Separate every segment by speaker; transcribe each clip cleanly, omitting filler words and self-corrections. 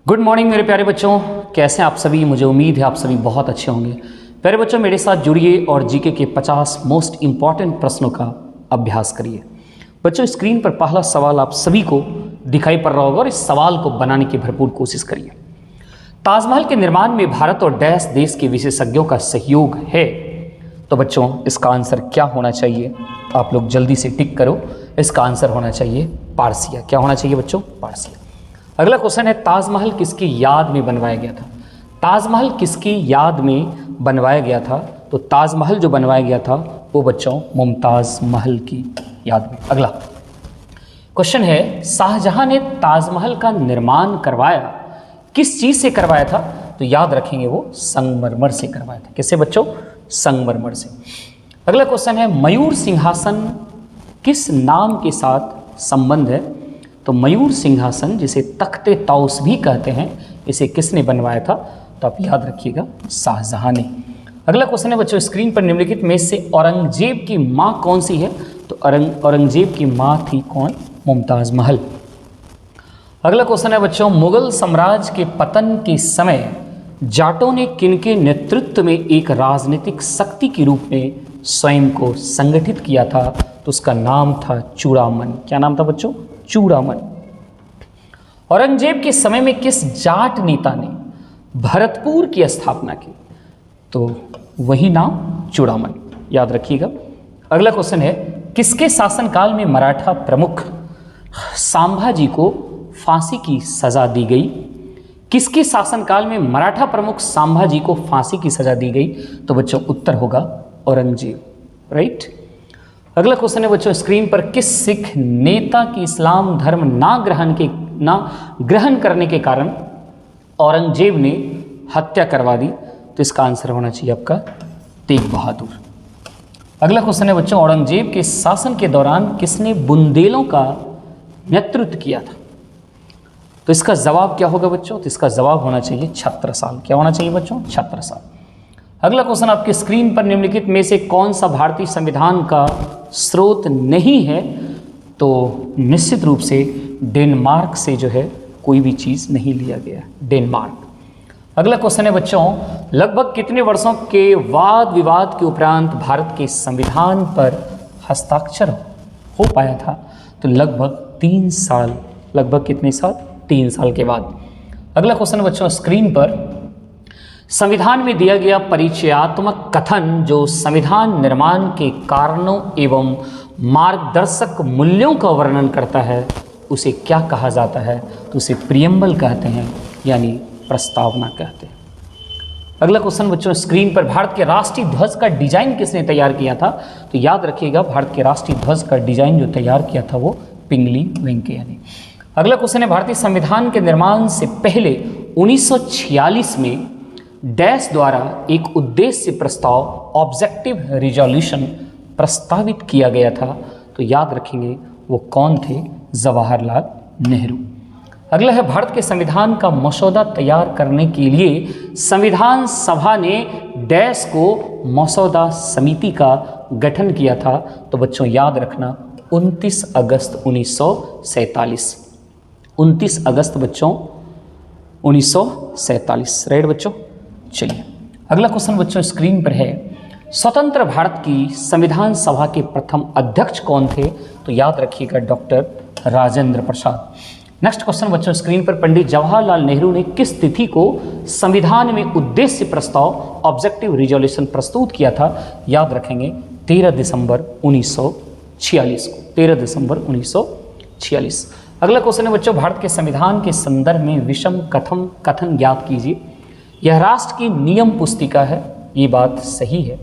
Speaker 1: Good morning मेरे प्यारे बच्चों, कैसे हैं आप सभी। मुझे उम्मीद है आप सभी बहुत अच्छे होंगे। प्यारे बच्चों, मेरे साथ जुड़िए और जीके के 50 मोस्ट इंपॉर्टेंट प्रश्नों का अभ्यास करिए। बच्चों, स्क्रीन पर पहला सवाल आप सभी को दिखाई पड़ रहा होगा और इस सवाल को बनाने की भरपूर कोशिश करिए। ताजमहल के निर्माण में भारत और डैश देश के विशेषज्ञों का सहयोग है। तो बच्चों, इसका आंसर क्या होना चाहिए? आप लोग जल्दी से टिक करो। इसका आंसर होना चाहिए पारसिया। क्या होना चाहिए बच्चों? पारसिया। अगला क्वेश्चन है, ताजमहल किसकी याद में बनवाया गया था? ताजमहल किसकी याद में बनवाया गया था? तो ताजमहल जो बनवाया गया था वो बच्चों मुमताज महल की याद में। अगला क्वेश्चन है, शाहजहां ने ताजमहल का निर्माण करवाया किस चीज से करवाया था? तो याद रखेंगे वो संगमरमर से करवाया था। किससे बच्चों? संगमरमर से। अगला क्वेश्चन है, मयूर सिंहासन किस नाम के साथ संबंध है? तो मयूर सिंहासन, जिसे तख्ते ताउस भी कहते हैं, इसे किसने बनवाया था? तो आप याद रखिएगा शाहजहां ने। अगला क्वेश्चन है बच्चों, स्क्रीन पर निम्नलिखित में से औरंगजेब की मां कौन सी है? तो औरंगजेब की मां थी कौन? मुमताज महल। अगला क्वेश्चन है बच्चों, मुगल साम्राज्य के पतन के समय जाटों ने किनके नेतृत्व में एक राजनीतिक शक्ति के रूप में स्वयं को संगठित किया था? तो उसका नाम था चूड़ामन। क्या नाम था बच्चों? चूड़ामन। औरंगजेब के समय में किस जाट नेता ने भरतपुर की स्थापना की? तो वही नाम चूड़ामन, याद रखिएगा। अगला क्वेश्चन है, किसके शासनकाल में मराठा प्रमुख संभाजी को फांसी की सजा दी गई? किसके शासनकाल में मराठा प्रमुख संभाजी को फांसी की सजा दी गई? तो बच्चों उत्तर होगा औरंगजेब, राइट। अगला क्वेश्चन है बच्चों, स्क्रीन पर किस सिख नेता की इस्लाम धर्म ना ग्रहण करने के कारण औरंगजेब ने हत्या करवा दी? तो इसका आंसर होना चाहिए आपका तेग बहादुर। अगला क्वेश्चन है बच्चों, औरंगजेब के शासन के दौरान किसने बुंदेलों का नेतृत्व किया था? तो इसका जवाब क्या होगा बच्चों? तो इसका जवाब होना चाहिए छत्रसाल। क्या होना चाहिए बच्चों? छत्रसाल। अगला क्वेश्चन, आपके स्क्रीन पर निम्नलिखित में से कौन सा भारतीय संविधान का स्रोत नहीं है? तो निश्चित रूप से डेनमार्क से जो है कोई भी चीज़ नहीं लिया गया, डेनमार्क। अगला क्वेश्चन है बच्चों, लगभग कितने वर्षों के वाद विवाद के उपरांत भारत के संविधान पर हस्ताक्षर हो पाया था? तो लगभग 3 साल। लगभग कितने साल? 3 साल के बाद। अगला क्वेश्चन बच्चों, स्क्रीन पर संविधान में दिया गया परिचयात्मक कथन जो संविधान निर्माण के कारणों एवं मार्गदर्शक मूल्यों का वर्णन करता है, उसे क्या कहा जाता है? तो उसे प्रियम्बल कहते हैं, यानी प्रस्तावना कहते हैं। अगला क्वेश्चन बच्चों, स्क्रीन पर भारत के राष्ट्रीय ध्वज का डिजाइन किसने तैयार किया था? तो याद रखिएगा, भारत के राष्ट्रीय ध्वज का डिजाइन जो तैयार किया था वो पिंगली वेंकैया ने। अगला क्वेश्चन है, भारतीय संविधान के निर्माण से पहले 1946 में डैश द्वारा एक उद्देश्य प्रस्ताव ऑब्जेक्टिव रिजोल्यूशन प्रस्तावित किया गया था? तो याद रखेंगे वो कौन थे? जवाहरलाल नेहरू। अगला है, भारत के संविधान का मसौदा तैयार करने के लिए संविधान सभा ने डैश को मसौदा समिति का गठन किया था? तो बच्चों याद रखना 29 अगस्त 1947। 29 अगस्त बच्चों 1947, राइट बच्चों। चलिए अगला क्वेश्चन बच्चों, स्क्रीन पर है, स्वतंत्र भारत की संविधान सभा के प्रथम अध्यक्ष कौन थे? तो याद रखिएगा doctor Rajendra Prasad. Next question बच्चों, स्क्रीन पर पंडित जवाहरलाल नेहरू ने किस तिथि को संविधान में उद्देश्य प्रस्ताव ऑब्जेक्टिव रिजोल्यूशन प्रस्तुत किया था? याद रखेंगे 13 दिसंबर 1946 को। 13 दिसंबर 1946। अगला क्वेश्चन है बच्चों, भारत के संविधान के संदर्भ में विषम कथन ज्ञात कीजिए। यह राष्ट्र की नियम पुस्तिका है, ये बात सही है।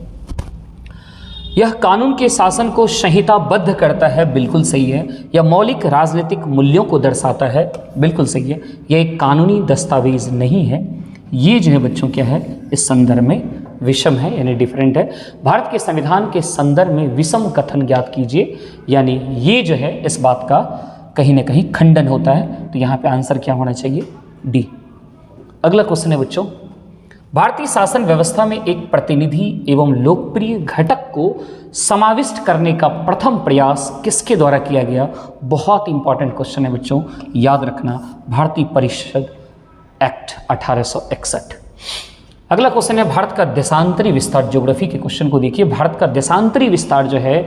Speaker 1: यह कानून के शासन को संहिताबद्ध करता है, बिल्कुल सही है। यह मौलिक राजनीतिक मूल्यों को दर्शाता है, बिल्कुल सही है। यह एक कानूनी दस्तावेज नहीं है। ये जो है बच्चों क्या है? इस संदर्भ में विषम है, यानी डिफरेंट है। भारत के संविधान के संदर्भ में विषम कथन ज्ञात कीजिए, यानी ये जो है इस बात का कहीं ना कहीं खंडन होता है। तो यहाँ पे आंसर क्या होना चाहिए? डी। अगला क्वेश्चन है बच्चों, भारतीय शासन व्यवस्था में एक प्रतिनिधि एवं लोकप्रिय घटक को समाविष्ट करने का प्रथम प्रयास किसके द्वारा किया गया? बहुत इंपॉर्टेंट क्वेश्चन है बच्चों, याद रखना। भारतीय परिषद एक्ट 1861। अगला क्वेश्चन है भारत का देशांतरी विस्तार। ज्योग्राफी के क्वेश्चन को देखिए, भारत का देशांतरी विस्तार जो है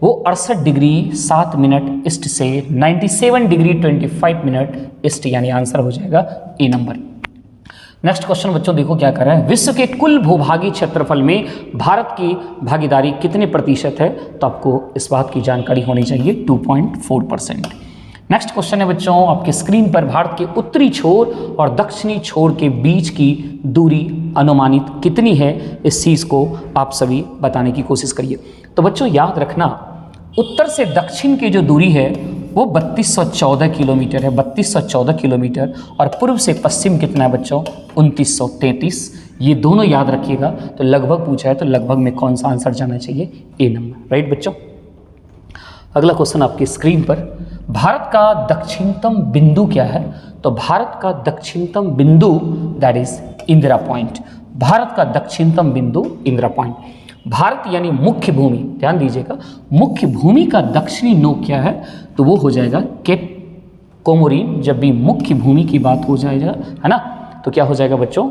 Speaker 1: वो 68 डिग्री 7 मिनट ईस्ट से 97 डिग्री 25 मिनट ईस्ट, यानी आंसर हो जाएगा ए नंबर। नेक्स्ट क्वेश्चन बच्चों देखो क्या कर रहा है, विश्व के कुल भूभागीय क्षेत्रफल में भारत की भागीदारी कितने प्रतिशत है? तो आपको इस बात की जानकारी होनी चाहिए 2.4%। नेक्स्ट क्वेश्चन है बच्चों आपके स्क्रीन पर, भारत के उत्तरी छोर और दक्षिणी छोर के बीच की दूरी अनुमानित कितनी है? इस चीज़ को आप सभी बताने की कोशिश करिए। तो बच्चों याद रखना, उत्तर से दक्षिण की जो दूरी है वो 3214 किलोमीटर है, 3214 किलोमीटर, और पूर्व से पश्चिम कितना है बच्चों? 2933। ये दोनों याद रखिएगा। तो लगभग पूछा है तो लगभग में कौन सा आंसर जाना चाहिए? ए नंबर, राइट बच्चों। अगला क्वेश्चन आपकी स्क्रीन पर, भारत का दक्षिणतम बिंदु क्या है? तो भारत का दक्षिणतम बिंदु that is Indira point. Bharat का दक्षिणतम बिंदु इंदिरा पॉइंट। भारत यानी मुख्य भूमि, ध्यान दीजिएगा, मुख्य भूमि का दक्षिणी नोक क्या है? तो वो हो जाएगा केप कोमोरिन। जब भी मुख्य भूमि की बात हो जाएगा, है ना, तो क्या हो जाएगा बच्चों?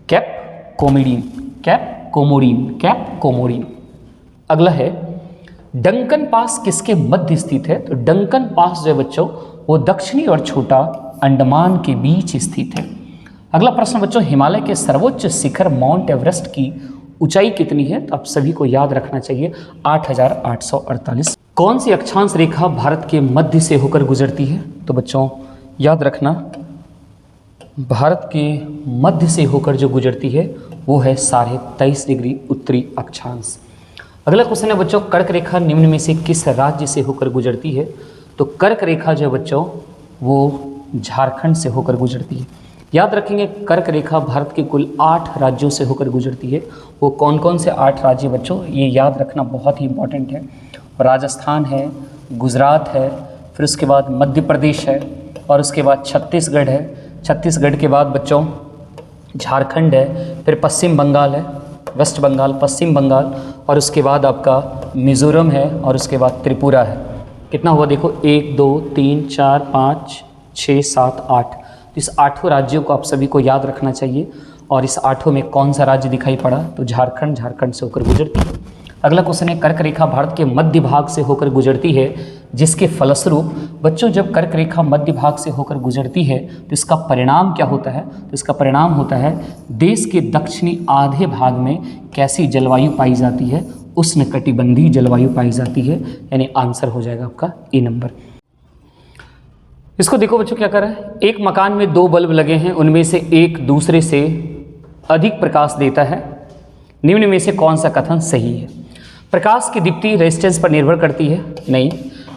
Speaker 1: Cape Comorin, Cape Comorin, Cape Comorin. अगला है, डंकन पास किसके मध्य स्थित है? तो डंकन पास जो है बच्चों वो दक्षिणी और छोटा अंडमान के बीच स्थित है। अगला प्रश्न बच्चों, हिमालय के सर्वोच्च शिखर माउंट एवरेस्ट की ऊंचाई कितनी है? तो आप सभी को याद रखना चाहिए 8848। कौन सी अक्षांश रेखा भारत के मध्य से होकर गुजरती है? तो बच्चों याद रखना, भारत के मध्य से होकर जो गुजरती है वो है 23.5 डिग्री उत्तरी अक्षांश। अगला क्वेश्चन है बच्चों, कर्क रेखा निम्न में से किस राज्य से होकर गुजरती है? तो कर्क रेखा जो है बच्चों वो झारखंड से होकर गुजरती है। याद रखेंगे, कर्क रेखा भारत के कुल 8 राज्यों से होकर गुजरती है। वो कौन कौन से 8 राज्य बच्चों, ये याद रखना बहुत ही इंपॉर्टेंट है। राजस्थान है, गुजरात है, फिर उसके बाद मध्य प्रदेश है, और उसके बाद छत्तीसगढ़ है। छत्तीसगढ़ के बाद बच्चों झारखंड है, फिर पश्चिम बंगाल है, वेस्ट बंगाल, पश्चिम बंगाल, और उसके बाद आपका मिज़ोरम है, और उसके बाद त्रिपुरा है। कितना हुआ देखो, 1 2 3 4 5 6 7 8। तो इस 8 राज्यों को आप सभी को याद रखना चाहिए। और इस 8 में कौन सा राज्य दिखाई पड़ा? तो झारखंड, झारखंड से होकर गुजरती है। अगला क्वेश्चन है, कर्क रेखा भारत के मध्य भाग से होकर गुजरती है, जिसके फलस्वरूप बच्चों जब कर्क रेखा मध्य भाग से होकर गुजरती है तो इसका परिणाम क्या होता है? तो इसका परिणाम होता है देश के दक्षिणी आधे भाग में कैसी जलवायु पाई जाती है? उष्णकटिबंधीय जलवायु पाई जाती है, यानी आंसर हो जाएगा आपका ए नंबर। इसको देखो बच्चों क्या कर रहा है, एक मकान में 2 बल्ब लगे हैं, उनमें से एक दूसरे से अधिक प्रकाश देता है, निम्न में से कौन सा कथन सही है? प्रकाश की दीप्ति रेजिस्टेंस पर निर्भर करती है? नहीं।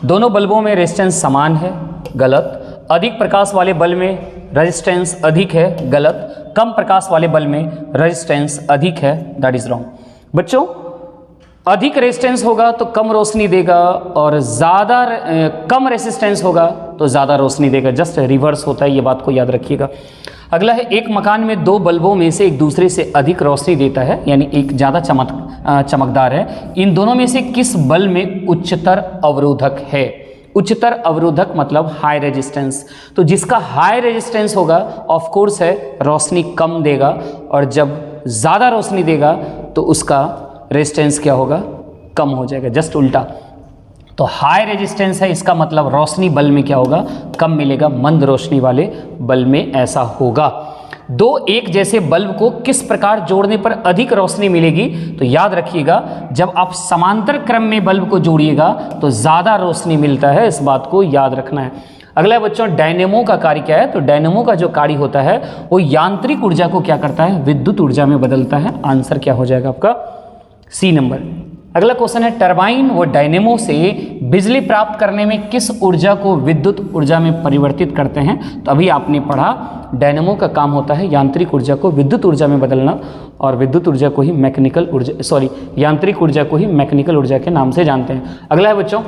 Speaker 1: दोनों बल्बों में रेजिस्टेंस समान है? गलत। अधिक प्रकाश वाले बल्ब में रेजिस्टेंस अधिक है? गलत। कम प्रकाश वाले बल्ब में रेजिस्टेंस अधिक है? That is wrong. बच्चों अधिक रेजिस्टेंस होगा तो कम रोशनी देगा, और ज़्यादा कम रेजिस्टेंस होगा तो ज़्यादा रोशनी देगा। जस्ट रिवर्स होता है, ये बात को याद रखिएगा। अगला है, एक मकान में 2 बल्बों में से एक दूसरे से अधिक रोशनी देता है, यानी एक ज़्यादा चमकदार है। इन दोनों में से किस बल्ब में उच्चतर अवरोधक है? उच्चतर अवरोधक मतलब हाई रेजिस्टेंस। तो जिसका हाई रेजिस्टेंस होगा ऑफ कोर्स है रोशनी कम देगा, और जब ज़्यादा रोशनी देगा तो उसका रेजिस्टेंस क्या होगा? कम हो जाएगा। जस्ट उल्टा। तो हाई रेजिस्टेंस है, इसका मतलब रोशनी बल्ब में क्या होगा? कम मिलेगा। मंद रोशनी वाले बल्ब में ऐसा होगा। 2 एक जैसे बल्ब को किस प्रकार जोड़ने पर अधिक रोशनी मिलेगी? तो याद रखिएगा, जब आप समांतर क्रम में बल्ब को जोड़िएगा तो ज़्यादा रोशनी मिलता है, इस बात को याद रखना है। अगला बच्चों, डायनेमो का कार्य क्या है? तो डायनेमो का जो कार्य होता है वो यांत्रिक ऊर्जा को क्या करता है? विद्युत ऊर्जा में बदलता है। आंसर क्या हो जाएगा आपका? C number. अगला क्वेश्चन है, टरबाइन व डायनेमो से बिजली प्राप्त करने में किस ऊर्जा को विद्युत ऊर्जा में परिवर्तित करते हैं? तो अभी आपने पढ़ा, डायनेमो का काम होता है यांत्रिक ऊर्जा को विद्युत ऊर्जा में बदलना, और विद्युत ऊर्जा को ही मैकेनिकल ऊर्जा, यांत्रिक ऊर्जा को ही मैकेनिकल ऊर्जा के नाम से जानते हैं। अगला है बच्चों,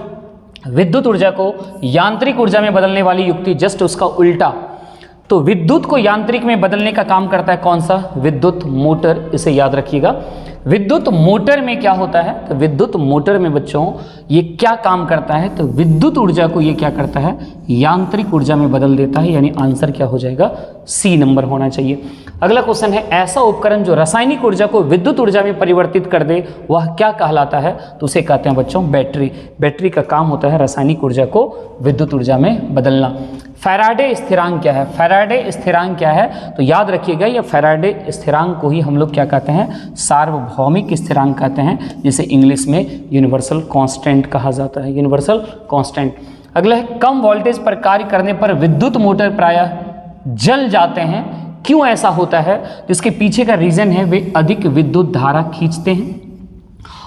Speaker 1: विद्युत ऊर्जा को यांत्रिक ऊर्जा में बदलने वाली युक्ति जस्ट उसका उल्टा। तो विद्युत को यांत्रिक में बदलने का काम करता है कौन सा? विद्युत मोटर, इसे याद रखिएगा। विद्युत मोटर में क्या होता है, तो विद्युत मोटर में बच्चों ये क्या काम करता है, तो विद्युत ऊर्जा को ये क्या करता है, यांत्रिक ऊर्जा में बदल देता है, यानी आंसर क्या हो जाएगा, सी नंबर होना चाहिए। अगला क्वेश्चन है, ऐसा उपकरण जो रासायनिक ऊर्जा को विद्युत ऊर्जा में परिवर्तित कर दे वह क्या कहलाता है, तो उसे कहते हैं बच्चों बैटरी। बैटरी का काम होता है रासायनिक ऊर्जा को विद्युत ऊर्जा में बदलना। फैराडे स्थिरांक क्या है, फैराडे स्थिरांक क्या है, तो याद रखिएगा ये फैराडे स्थिरांक को ही हम लोग क्या कहते हैं, सार्वभौमिक स्थिरांक कहते हैं, जिसे इंग्लिश में यूनिवर्सल कांस्टेंट कहा जाता है, यूनिवर्सल कांस्टेंट। अगला है, कम वोल्टेज पर कार्य करने पर विद्युत मोटर प्रायः जल जाते हैं, क्यों ऐसा होता है, जिसके पीछे का रीजन है वे अधिक विद्युत धारा खींचते हैं,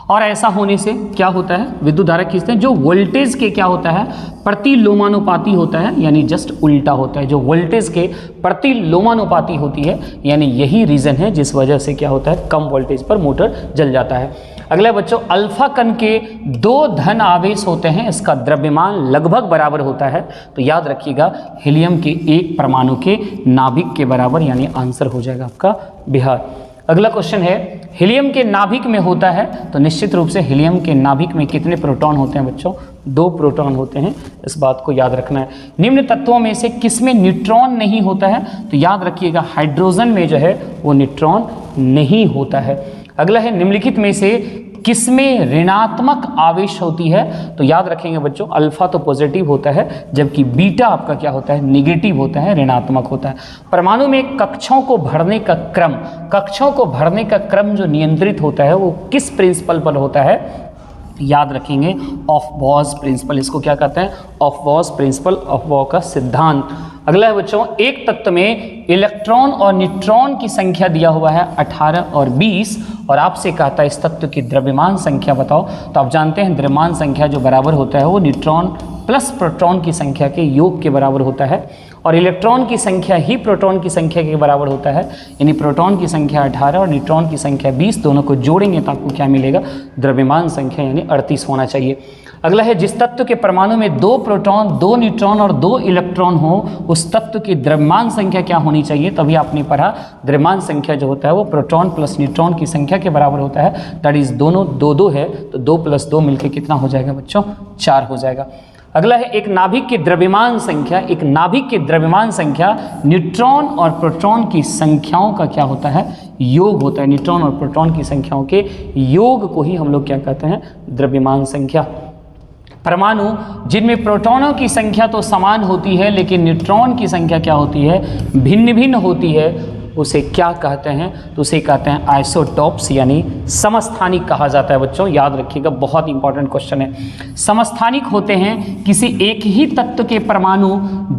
Speaker 1: और ऐसा होने से क्या होता है, विद्युत धारा खींचते हैं जो वोल्टेज के क्या होता है, प्रतिलोमानुपाती होता है, यानी जस्ट उल्टा होता है, जो वोल्टेज के प्रतिलोमानुपाती होती है, यानी यही रीजन है जिस वजह से क्या होता है, कम वोल्टेज पर मोटर जल जाता है। अगला बच्चों, अल्फा कण के 2 धन आवेश होते हैं, इसका द्रव्यमान लगभग बराबर होता है, तो याद रखिएगा हीलियम के 1 परमाणु के नाभिक के बराबर, यानी आंसर हो जाएगा आपका बिहार। अगला क्वेश्चन है, हीलियम के नाभिक में होता है, तो निश्चित रूप से हीलियम के नाभिक में कितने प्रोटॉन होते हैं बच्चों, 2 प्रोटॉन होते हैं, इस बात को याद रखना है। निम्न तत्वों में से किसमें न्यूट्रॉन नहीं होता है, तो याद रखिएगा हाइड्रोजन में जो है वो न्यूट्रॉन नहीं होता है। अगला है, निम्नलिखित में से किसमें ऋणात्मक आवेश होती है, तो याद रखेंगे बच्चों अल्फा तो पॉजिटिव होता है, जबकि बीटा आपका क्या होता है, निगेटिव होता है, ऋणात्मक होता है। परमाणु में कक्षों को भरने का क्रम, कक्षों को भरने का क्रम जो नियंत्रित होता है वो किस प्रिंसिपल पर होता है, याद रखेंगे ऑफ बॉस प्रिंसिपल, इसको क्या कहते हैं, Aufbau principle, Aufbau का सिद्धांत। अगला है बच्चों, एक तत्व में इलेक्ट्रॉन और न्यूट्रॉन की संख्या दिया हुआ है 18 और 20, और आपसे कहता है इस तत्व की द्रव्यमान संख्या बताओ, तो आप जानते हैं द्रव्यमान संख्या जो बराबर होता है वो न्यूट्रॉन प्लस प्रोटॉन की संख्या के योग के बराबर होता है, और इलेक्ट्रॉन की संख्या ही प्रोटॉन की संख्या के बराबर होता है, यानी प्रोटॉन की संख्या 18 और न्यूट्रॉन की संख्या 20, दोनों को जोड़ेंगे तो आपको क्या मिलेगा, द्रव्यमान संख्या यानी 38 होना चाहिए। अगला है, जिस तत्व के परमाणु में 2 प्रोटॉन 2 न्यूट्रॉन और 2 इलेक्ट्रॉन हो उस तत्व की द्रव्यमान संख्या क्या होनी चाहिए, तभी आपने पढ़ा द्रव्यमान संख्या जो होता है वो प्रोटॉन प्लस न्यूट्रॉन की संख्या के बराबर होता है, दैट इज दोनों 2 है, तो 2 + 2 मिलकर कितना हो जाएगा बच्चों, 4 हो जाएगा। अगला है, एक नाभिक की द्रव्यमान संख्या, एक नाभिक की द्रव्यमान संख्या न्यूट्रॉन और प्रोटॉन की संख्याओं का क्या होता है, योग होता है, न्यूट्रॉन और प्रोटॉन की संख्याओं के योग को ही हम लोग क्या कहते हैं, द्रव्यमान संख्या। परमाणु जिनमें प्रोटॉनों की संख्या तो समान होती है लेकिन न्यूट्रॉन की संख्या क्या होती है, भिन्न भिन्न होती है, उसे क्या कहते हैं, तो उसे कहते हैं आइसोटॉप्स, यानी समस्थानिक कहा जाता है बच्चों, याद रखिएगा बहुत इंपॉर्टेंट क्वेश्चन है। समस्थानिक होते हैं किसी एक ही तत्व के परमाणु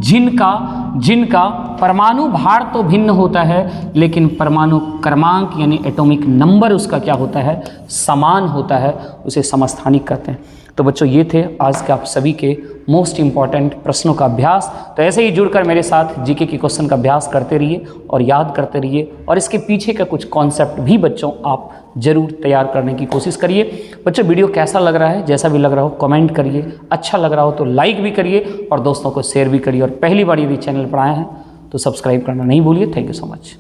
Speaker 1: जिनका परमाणु भार तो भिन्न होता है लेकिन परमाणु क्रमांक यानी एटॉमिक नंबर उसका क्या होता है, समान होता है, उसे समस्थानिक कहते हैं। तो बच्चों ये थे आज के आप सभी के मोस्ट इम्पॉर्टेंट प्रश्नों का अभ्यास। तो ऐसे ही जुड़कर मेरे साथ जीके के क्वेश्चन का अभ्यास करते रहिए और याद करते रहिए, और इसके पीछे का कुछ कॉन्सेप्ट भी बच्चों आप जरूर तैयार करने की कोशिश करिए। बच्चों वीडियो कैसा लग रहा है, जैसा भी लग रहा हो कमेंट करिए, अच्छा लग रहा हो तो लाइक भी करिए और दोस्तों को शेयर भी करिए, और पहली बार यदि चैनल पर आए हैं तो सब्सक्राइब करना नहीं भूलिए। Thank you so much.